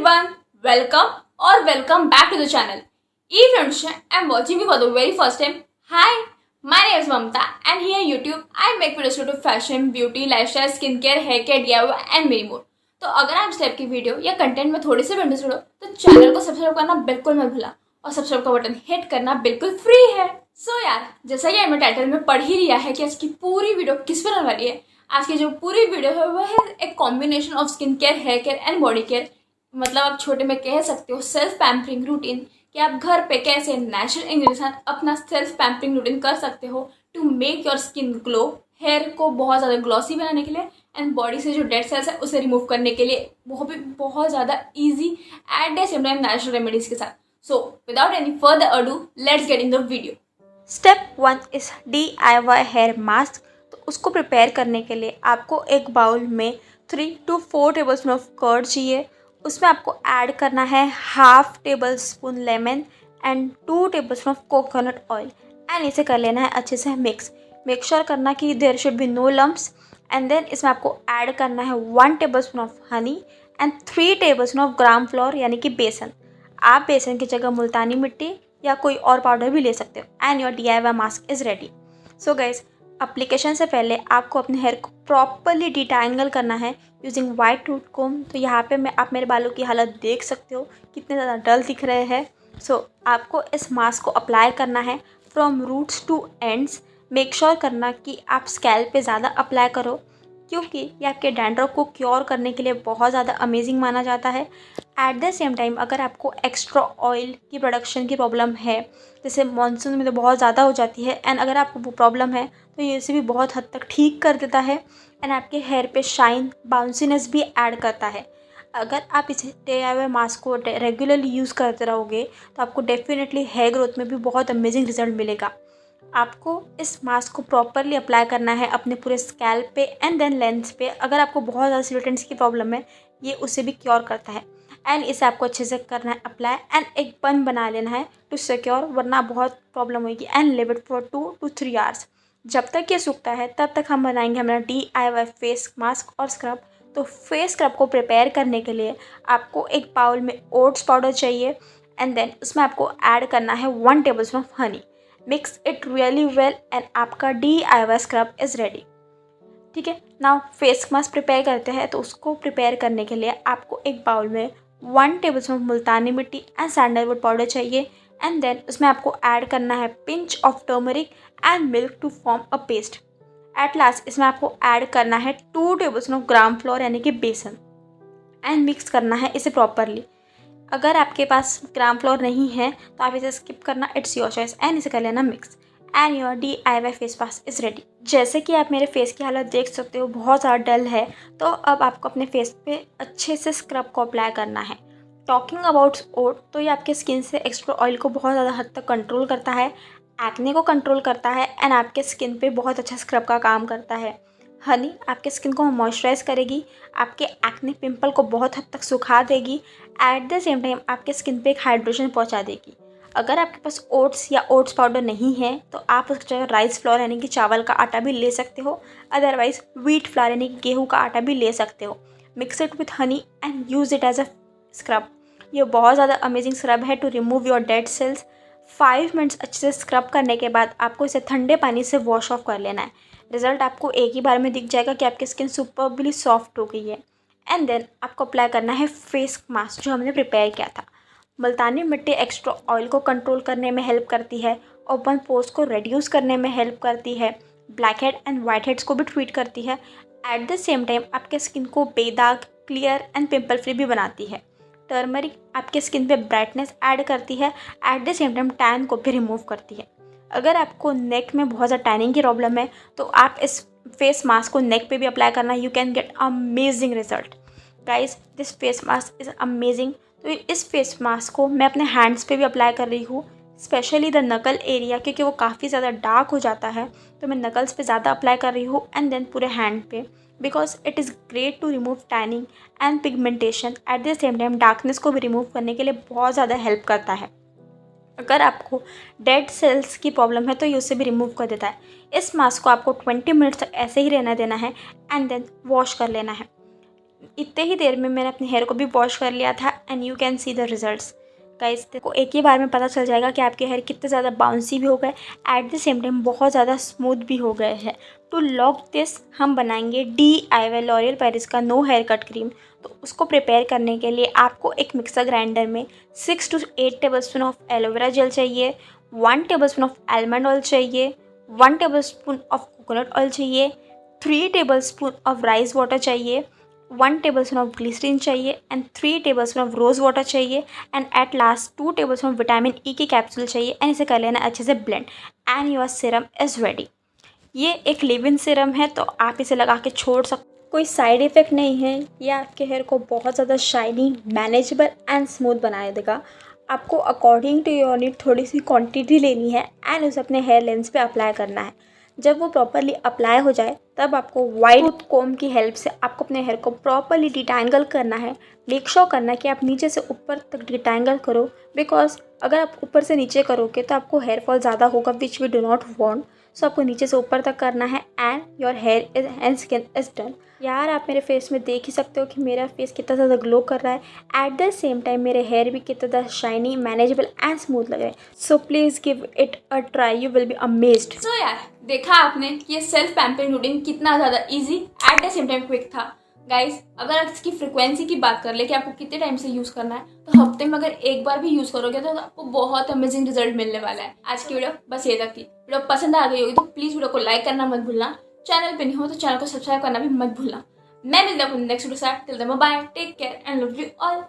everyone, welcome or welcome back to the channel. If I'm watching me for the very first time, hi, my name is Mamta and here on YouTube I make videos related to fashion, beauty, lifestyle, skincare, hair care, DIY and many more. तो अगर आप इस type की video या content में थोड़ी सी भी interested हो तो चैनल को सब्सक्राइब करना बिल्कुल मत भूलना और सब्सक्राइब का बटन हिट करना बिल्कुल फ्री है। यार जैसा कि मैंने टाइटल में पढ़ ही लिया है कि आज की पूरी वीडियो किस पर होने वाली है। आज की जो पूरी वीडियो है वो है एक combination of skin care, hair care and body care. मतलब आप छोटे में कह सकते हो सेल्फ पैम्परिंग रूटीन कि आप घर पे कैसे नेचुरल इंग्रेडिएंट्स अपना सेल्फ पैम्परिंग रूटीन कर सकते हो to make your skin glow, hair को बहुत ज़्यादा ग्लॉसी बनाने के लिए एंड बॉडी से जो डेड सेल्स है उसे रिमूव करने के लिए, वो भी बहुत ज़्यादा easy at the same time natural remedies के साथ। So without any further ado let's get in the video. Step 1 is DIY hair mask. तो उसको प्रिपेयर करने के लिए आपको एक बाउल में 3 to 4 टेबलस्पून ऑफ कर्ड चाहिए। उसमें आपको ऐड करना है half table spoon lemon and 2 tablespoon of coconut oil and इसे कर लेना है अच्छे से मिक्स। मेक श्योर करना कि there should be no lumps. And then इसमें आपको ऐड करना है 1 tablespoon of honey and 3 tablespoon of gram flour यानी कि बेसन। आप बेसन की जगह मुल्तानी मिट्टी या कोई और पाउडर भी ले सकते हो and your DIY mask is ready. So guys, application से पहले आपको अपने हेयर को प्रॉपरली डिटैंगल करना है यूजिंग वाइट टूथ कोम। तो यहाँ पे आप मेरे बालों की हालत देख सकते हो कितने ज़्यादा डल दिख रहे हैं। आपको इस मास्क को अप्लाई करना है from roots to ends. Make sure करना कि आप स्कैल्प पे ज़्यादा अप्लाई करो क्योंकि ये आपके डैंड्रफ को क्योर करने के लिए बहुत ज़्यादा अमेजिंग माना जाता है। एट द सेम टाइम अगर आपको एक्स्ट्रा ऑयल की प्रोडक्शन की प्रॉब्लम है, जैसे मानसून में तो बहुत ज़्यादा हो जाती है एंड अगर आपको वो प्रॉब्लम है तो ये इसे भी बहुत हद तक ठीक कर देता है एंड आपके हेयर पे शाइन, बाउंसीनेस भी ऐड करता है। अगर आप इसे DIY मास्क को रेगुलरली यूज़ करते रहोगे तो आपको डेफिनेटली हेयर ग्रोथ में भी बहुत अमेजिंग रिजल्ट मिलेगा। आपको इस मास्क को प्रॉपरली अप्लाई करना है अपने पूरे स्कैल्प पे एंड देन लेंस पे। अगर आपको बहुत ज़्यादा सिल्टेंट्स की प्रॉब्लम है ये उसे भी क्योर करता है एंड इसे आपको अच्छे से करना है अप्लाई एंड एक बन बना लेना है टू सिक्योर, वरना बहुत प्रॉब्लम होगी। And live it for 2 to 3 hours. जब तक ये सूखता है तब तक हम बनाएंगे हमारा DIY फेस मास्क और स्क्रब। तो फेस स्क्रब को प्रिपेयर करने के लिए आपको एक बाउल में ओट्स पाउडर चाहिए एंड देन उसमें आपको ऐड करना है 1 tablespoon of Honey. Mix it really well and आपका DIY स्क्रब इज़ रेडी। ठीक है, नाउ फेस मास्क प्रिपेयर करते हैं। तो उसको प्रिपेयर करने के लिए आपको एक बाउल में 1 tablespoon multani mitti and sandalwood powder चाहिए एंड देन उसमें आपको ऐड करना है pinch of turmeric and milk to form a paste. At last इसमें आपको ऐड करना है 2 टेबलस्पून ऑफ ग्राम फ्लोर यानी कि बेसन एंड मिक्स करना है इसे प्रॉपरली। अगर आपके पास ग्राम फ्लोर नहीं है तो आप इसे स्किप करना, इट्स योर चॉइस एंड इसे कर लेना mix and your DIY face mask is ready. जैसे कि आप मेरे फेस की हालत देख सकते हो बहुत ज़्यादा डल है, तो अब आपको अपने फेस पे अच्छे से स्क्रब को अप्लाई करना है। टॉकिंग अबाउट ओट, तो ये आपके स्किन से एक्स्ट्रा ऑयल को बहुत ज़्यादा हद तक कंट्रोल करता है, एक्ने को कंट्रोल करता है एंड आपके स्किन पे बहुत अच्छा स्क्रब का काम करता है। हनी आपके स्किन को मॉइस्चराइज करेगी, आपके एक्ने पिंपल को बहुत हद तक सुखा देगी, एट द सेम टाइम आपके स्किन पे एक हाइड्रेशन पहुंचा देगी। अगर आपके पास ओट्स या ओट्स पाउडर नहीं है तो आप उसकी जगह राइस फ्लोर यानी कि चावल का आटा भी ले सकते हो, अदरवाइज व्हीट फ्लावर यानी कि गेहूँ का आटा भी ले सकते हो। Mix it with honey and use it as a scrub. ये बहुत ज़्यादा अमेजिंग स्क्रब है to remove your dead cells. 5 minutes अच्छे से स्क्रब करने के बाद आपको इसे ठंडे पानी से वॉश ऑफ कर लेना है। रिजल्ट आपको एक ही बार में दिख जाएगा कि आपकी स्किन सुपरबली सॉफ्ट हो गई है। एंड देन आपको अप्लाई करना है फेस मास्क जो हमने प्रिपेयर किया था। मुल्तानी मिट्टी एक्स्ट्रा ऑयल को कंट्रोल करने में हेल्प करती है, ओपन पोर्स को रिड्यूस करने में हेल्प करती है, black head and white heads को भी ट्रीट करती है। एट द सेम टाइम आपके स्किन को बेदाग, क्लियर एंड पिंपल फ्री भी बनाती है। टर्मरिक आपके स्किन पे ब्राइटनेस ऐड करती है, eight the same time tan को भी रिमूव करती है। अगर आपको नेक में बहुत ज़्यादा टैनिंग की प्रॉब्लम है तो आप इस फेस मास्क को नेक पे भी अप्लाई करना, you can get amazing result. Guys, this face mask is amazing. तो इस फेस मास्क को मैं अपने हैंड्स पे भी अप्लाई कर रही हूँ, स्पेशली द नकल एरिया, क्योंकि वो काफ़ी ज़्यादा डार्क हो जाता है। तो मैं नकल्स पे ज़्यादा अप्लाई कर रही हूँ एंड देन पूरे हैंड पे, because it is great to remove tanning and pigmentation. At the same time darkness को भी रिमूव करने के लिए बहुत ज़्यादा हेल्प करता है। अगर आपको डेड सेल्स की प्रॉब्लम है तो ये उससे भी रिमूव कर देता है। इस मास्क को आपको 20 मिनट्स तक ऐसे ही रहना देना है एंड देन वॉश कर लेना है। इतने ही देर में मैंने अपने हेयर को भी वॉश कर लिया था and you can see the results. Guys देखो एक ही बार में पता चल जाएगा कि आपके हेयर कितने ज़्यादा बाउंसी भी हो गए, एट द सेम टाइम बहुत ज़्यादा स्मूथ भी हो गए हैं। टू लॉक दिस हम बनाएंगे DIY लॉरियल पेरिस का नो हेयर कट क्रीम। तो उसको प्रिपेयर करने के लिए आपको एक मिक्सर ग्राइंडर में 6 to 8 tablespoon of aloe vera gel चाहिए, 1 टेबलस्पून ऑफ आलमंड ऑयल चाहिए, 1 टेबलस्पून ऑफ कोकोनट ऑयल चाहिए, 3 टेबलस्पून ऑफ राइस वाटर चाहिए, 1 टेबलस्पून ऑफ ग्लिसरीन चाहिए and 3 tablespoon of rose water चाहिए and at last 2 tablespoon of vitamin E की capsule चाहिए and इसे कर लेना अच्छे से blend and your serum is ready. ये एक लिव इन सिरम है तो आप इसे लगा के छोड़ सकते, कोई साइड इफ़ेक्ट नहीं है। ये आपके हेयर को बहुत ज़्यादा शाइनी, मैनेजेबल एंड स्मूथ बना देगा। आपको अकॉर्डिंग टू योर नीड थोड़ी सी क्वांटिटी लेनी है एंड उसे अपने हेयर लेंस पे अप्लाई करना है। जब वो प्रॉपरली अप्लाई हो जाए तब आपको वाइड टूथ कोम की हेल्प से आपको अपने हेयर को प्रॉपरली डिटैंगल करना है। मेक श्योर करना है कि आप नीचे से ऊपर तक डिटैंगल करो, बिकॉज अगर आप ऊपर से नीचे करोगे तो आपको हेयर फॉल ज़्यादा होगा, which we do not want. So आपको नीचे से ऊपर तक करना है and your hair is and skin is done. यार आप मेरे फेस में देख ही सकते हो कि मेरा फेस कितना ज़्यादा ग्लो कर रहा है, एट द सेम टाइम मेरे हेयर भी कितना ज़्यादा शाइनी, मैनेजेबल एंड स्मूथ लग रहे हैं। So please give it a try, you will be amazed. So यार देखा आपने कि ये सेल्फ पैम्परिंग रूटीन कितना ज़्यादा easy at the same time quick था। गाइस अगर आप इसकी फ्रिक्वेंसी की बात कर ले कि आपको कितने टाइम से यूज़ करना है, तो हफ्ते में अगर एक बार भी यूज़ करोगे तो आपको बहुत अमेजिंग रिजल्ट मिलने वाला है। आज की वीडियो बस ये तक थी। वीडियो पसंद आ गई होगी तो प्लीज़ वीडियो को लाइक करना मत भूलना, चैनल पे नहीं हो तो चैनल को सब्सक्राइब करना भी मत भूलना। मैं मिलता हूँ नेक्स्ट वीडियो के साथ। Till then bye, take care and love you all.